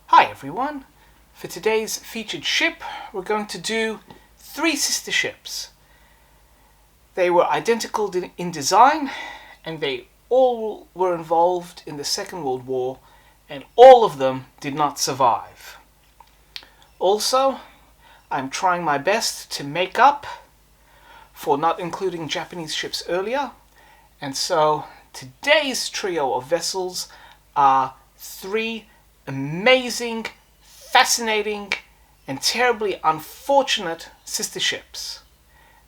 Hi everyone! For today's featured ship, we're going to do three sister ships. They were identical in design, and they all were involved in the Second World War, and all of them did not survive. Also, I'm trying my best to make up for not including Japanese ships earlier, and so today's trio of vessels are three amazing, fascinating, and terribly unfortunate sister ships.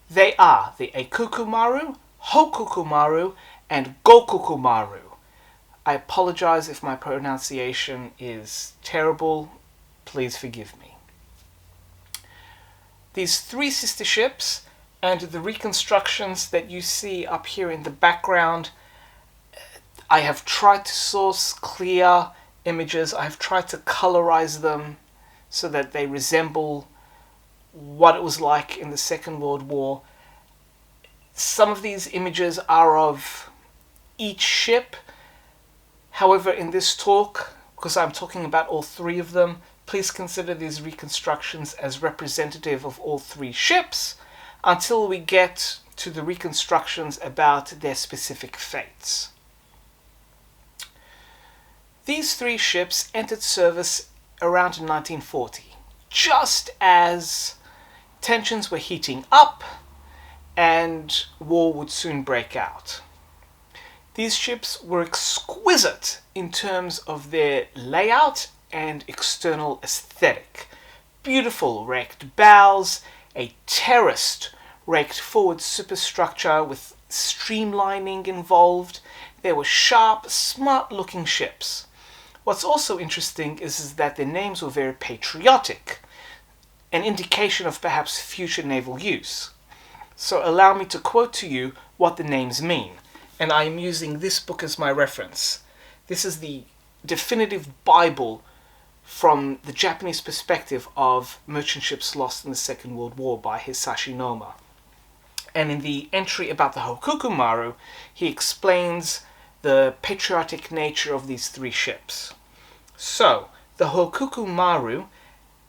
They are the Aikoku Maru, Hokoku Maru, and Gokoku Maru. I apologize if my pronunciation is terrible. Please forgive me. These three sister ships and the reconstructions that you see up here in the background, I have tried to source clear images. I've tried to colorize them so that they resemble what it was like in the Second World War. Some of these images are of each ship. However, in this talk, because I'm talking about all three of them, please consider these reconstructions as representative of all three ships until we get to the reconstructions about their specific fates. These three ships entered service around 1940, just as tensions were heating up and war would soon break out. These ships were exquisite in terms of their layout and external aesthetic. Beautiful raked bows, a terraced raked forward superstructure with streamlining involved. They were sharp, smart-looking ships. What's also interesting is that their names were very patriotic, an indication of perhaps future naval use. So allow me to quote to you what the names mean, and I am using this book as my reference. This is the definitive Bible from the Japanese perspective of merchant ships lost in the Second World War by Hisashi Noma. And in the entry about the Hokoku Maru, he explains the patriotic nature of these three ships. So, the Hokoku Maru,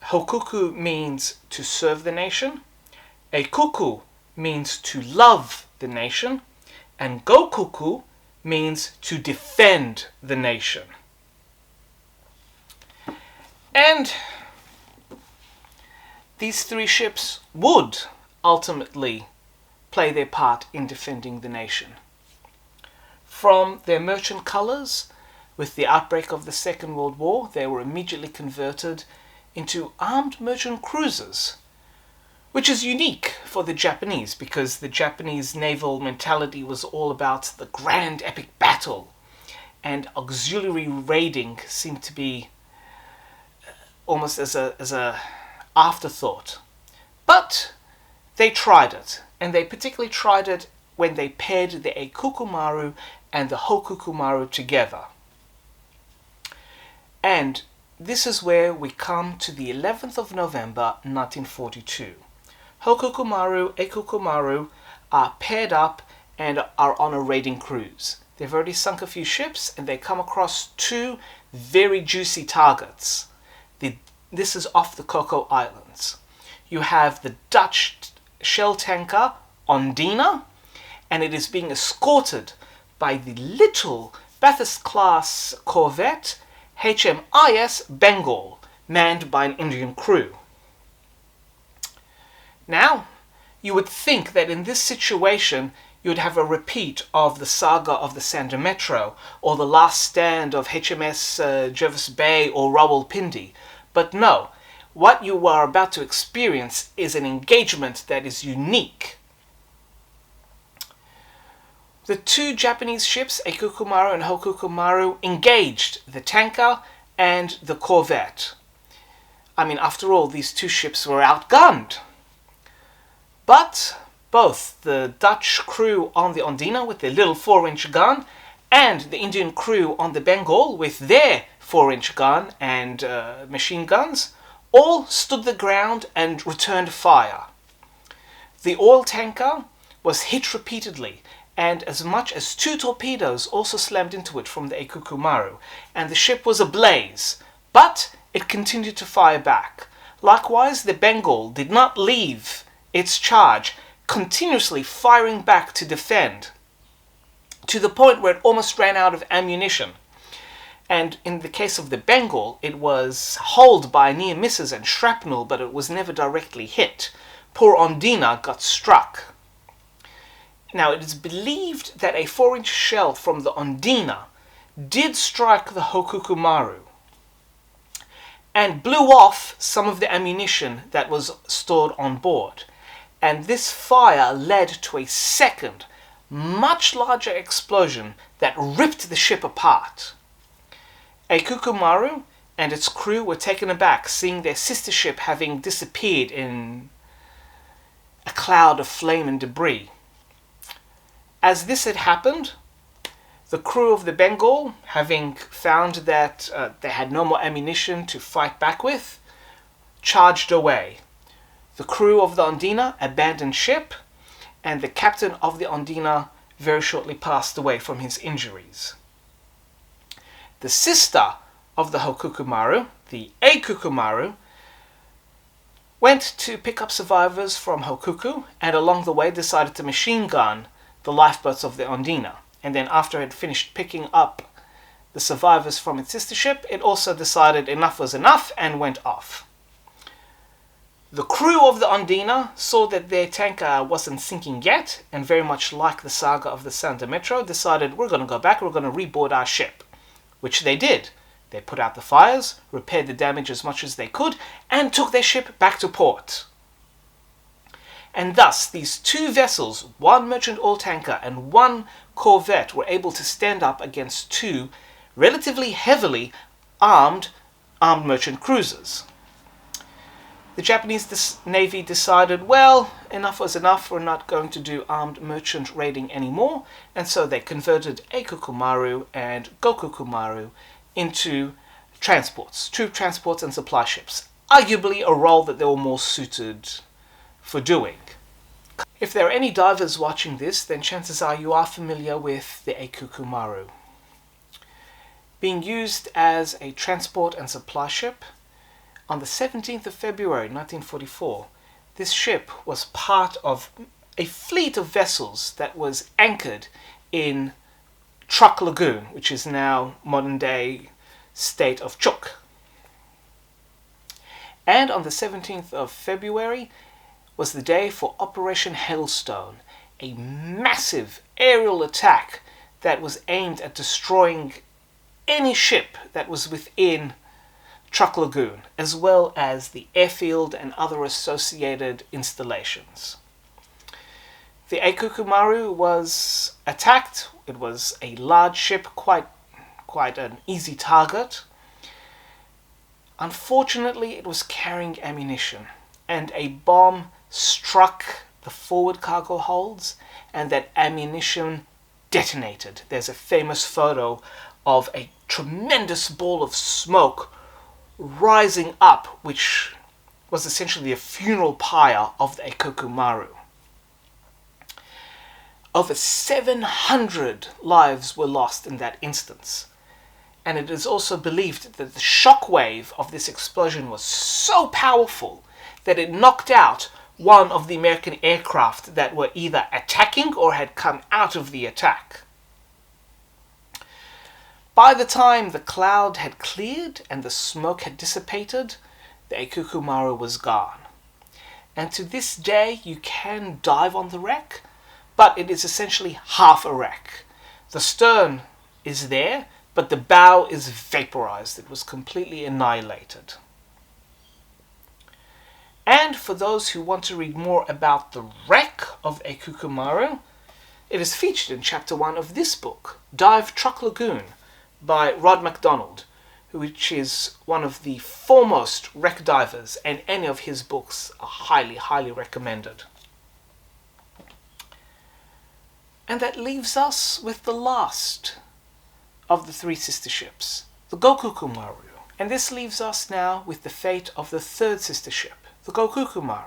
Hokoku means to serve the nation, Aikoku means to love the nation, and Gokoku means to defend the nation. And these three ships would ultimately play their part in defending the nation. From their merchant colours, with the outbreak of the Second World War, they were immediately converted into armed merchant cruisers, which is unique for the Japanese because the Japanese naval mentality was all about the grand epic battle, and auxiliary raiding seemed to be almost as a afterthought. But they tried it, and they particularly tried it when they paired the Aikoku Maru and the Hokoku Maru together. And this is where we come to the 11th of November 1942. Hokoku Maru, Aikoku Maru are paired up and are on a raiding cruise. They've already sunk a few ships and they come across two very juicy targets. This is off the Coco Islands. You have the Dutch shell tanker Ondina, and it is being escorted by the little Bathurst-class corvette HMIS Bengal, manned by an Indian crew. Now, you would think that in this situation you would have a repeat of the saga of the Sanda Metro, or the last stand of HMS Jervis Bay or Rawalpindi. But no, what you are about to experience is an engagement that is unique. The two Japanese ships, Aikoku Maru and Hokoku Maru, engaged the tanker and the corvette. I mean, after all, these two ships were outgunned. But both the Dutch crew on the Ondina with their little 4-inch gun and the Indian crew on the Bengal with their 4-inch gun and machine guns all stood the ground and returned fire. The oil tanker was hit repeatedly, and as much as 2 torpedoes also slammed into it from the Aikoku Maru, and the ship was ablaze, but it continued to fire back. Likewise, the Bengal did not leave its charge, continuously firing back to defend, to the point where it almost ran out of ammunition. And in the case of the Bengal, it was holed by near misses and shrapnel, but it was never directly hit. Poor Ondina got struck. Now, it is believed that a 4-inch shell from the Ondina did strike the Hokoku Maru and blew off some of the ammunition that was stored on board. And this fire led to a second, much larger explosion that ripped the ship apart. Aikoku Maru and its crew were taken aback, seeing their sister ship having disappeared in a cloud of flame and debris. As this had happened, the crew of the Bengal, having found that they had no more ammunition to fight back with, charged away. The crew of the Ondina abandoned ship, and the captain of the Ondina very shortly passed away from his injuries. The sister of the Hokoku Maru, the Aikoku Maru, went to pick up survivors from Hokoku, and along the way decided to machine gun the lifeboats of the Ondina. And then after it had finished picking up the survivors from its sister ship, it also decided enough was enough and went off. The crew of the Ondina saw that their tanker wasn't sinking yet, and very much like the saga of the Santa Metro, decided, we're going to go back, we're going to reboard our ship. Which they did. They put out the fires, repaired the damage as much as they could, and took their ship back to port. And thus, these two vessels, one merchant oil tanker and one corvette, were able to stand up against two relatively heavily armed merchant cruisers. The Japanese Navy decided, well, enough was enough, we're not going to do armed merchant raiding anymore, and so they converted Aikoku Maru and Gokoku Maru into transports, troop transports and supply ships, arguably a role that they were more suited for doing. If there are any divers watching this, then chances are you are familiar with the Aikoku Maru. Being used as a transport and supply ship, on the 17th of February 1944, this ship was part of a fleet of vessels that was anchored in Truk Lagoon, which is now modern-day state of Chuk. And on the 17th of February was the day for Operation Hailstone, a massive aerial attack that was aimed at destroying any ship that was within Truk Lagoon, as well as the airfield and other associated installations. The Aikoku Maru was attacked. It was a large ship, quite an easy target. Unfortunately, it was carrying ammunition, and a bomb struck the forward cargo holds, and that ammunition detonated. There's a famous photo of a tremendous ball of smoke rising up, which was essentially a funeral pyre of the Aikoku Maru. Over 700 lives were lost in that instance, and it is also believed that the shockwave of this explosion was so powerful that it knocked out one of the American aircraft that were either attacking or had come out of the attack. By the time the cloud had cleared and the smoke had dissipated, the Aikoku Maru was gone. And to this day, you can dive on the wreck, but it is essentially half a wreck. The stern is there, but the bow is vaporized. It was completely annihilated. And for those who want to read more about the wreck of Aikoku Maru, it is featured in chapter 1 of this book, Dive Truk Lagoon, by Rod MacDonald, which is one of the foremost wreck divers, and any of his books are highly, highly recommended. And that leaves us with the last of the three sister ships, the Gokoku Maru. And this leaves us now with the fate of the third sister ship, the Gokoku Maru.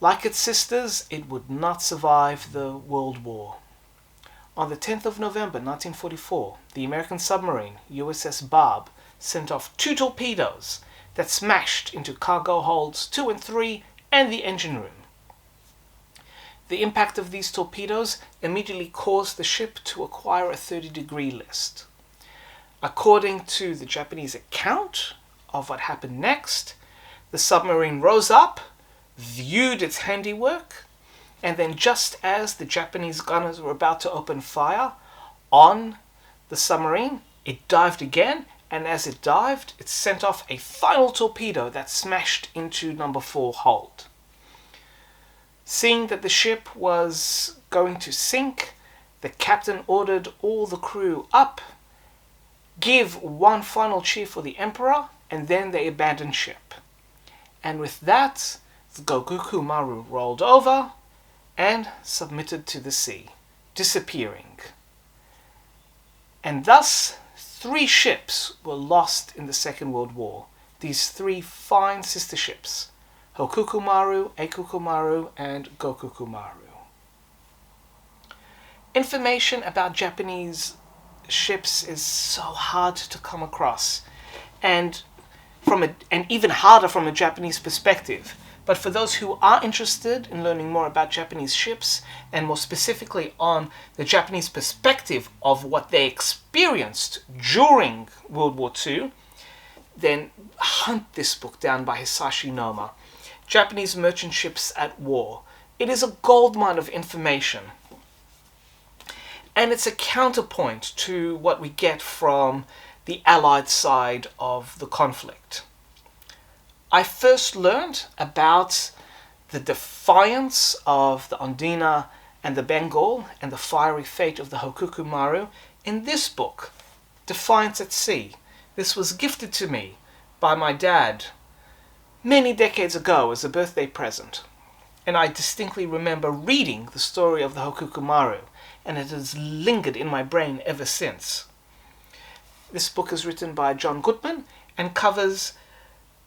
Like its sisters, it would not survive the World War. On the 10th of November 1944, the American submarine USS Barb sent off 2 torpedoes that smashed into cargo holds 2 and 3 and the engine room. The impact of these torpedoes immediately caused the ship to acquire a 30-degree list. According to the Japanese account of what happened next, the submarine rose up, viewed its handiwork, and then just as the Japanese gunners were about to open fire on the submarine, it dived again, and as it dived, it sent off a final torpedo that smashed into number 4 hold. Seeing that the ship was going to sink, the captain ordered all the crew up, give one final cheer for the emperor, and then they abandoned ship. And with that, the Gokoku Maru rolled over and submitted to the sea, disappearing. And thus, 3 ships were lost in the Second World War. These 3 fine sister ships: Hokoku Maru, Aikoku Maru, and Gokoku Maru. Information about Japanese ships is so hard to come across, and even harder from a Japanese perspective. But for those who are interested in learning more about Japanese ships, and more specifically on the Japanese perspective of what they experienced during World War II, then hunt this book down by Hisashi Noma, Japanese Merchant Ships at War. It is a goldmine of information. And it's a counterpoint to what we get from the Allied side of the conflict. I first learned about the defiance of the Ondina and the Bengal and the fiery fate of the Hokoku Maru in this book, Defiance at Sea. This was gifted to me by my dad many decades ago as a birthday present. And I distinctly remember reading the story of the Hokoku Maru, and it has lingered in my brain ever since. This book is written by John Goodman and covers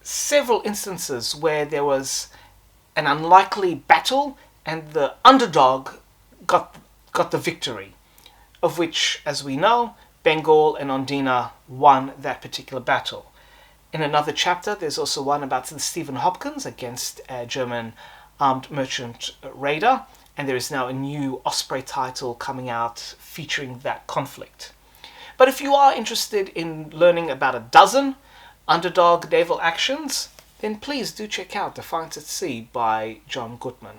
several instances where there was an unlikely battle and the underdog got the victory, of which, as we know, Bengal and Ondina won that particular battle. In another chapter, there's also one about the Stephen Hopkins against a German armed merchant raider, and there is now a new Osprey title coming out featuring that conflict. But if you are interested in learning about a dozen underdog naval actions, then please do check out Defiance at Sea by John Goodman.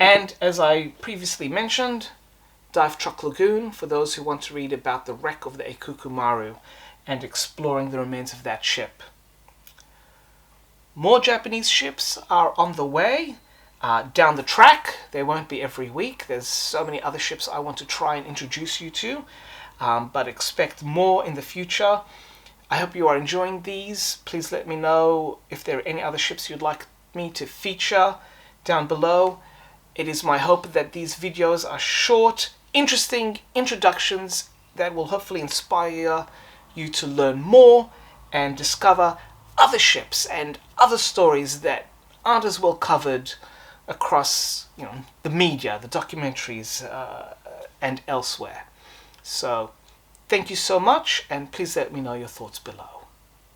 And as I previously mentioned, Dive Truck Lagoon for those who want to read about the wreck of the Aikoku Maru and exploring the remains of that ship. More Japanese ships are on the way. Down the track, they won't be every week. There's so many other ships I want to try and introduce you to, but expect more in the future. I hope you are enjoying these. Please let me know if there are any other ships you'd like me to feature down below. It is my hope that these videos are short, interesting introductions that will hopefully inspire you to learn more and discover other ships and other stories that aren't as well covered across, the media, the documentaries, and elsewhere. So, thank you so much, and please let me know your thoughts below.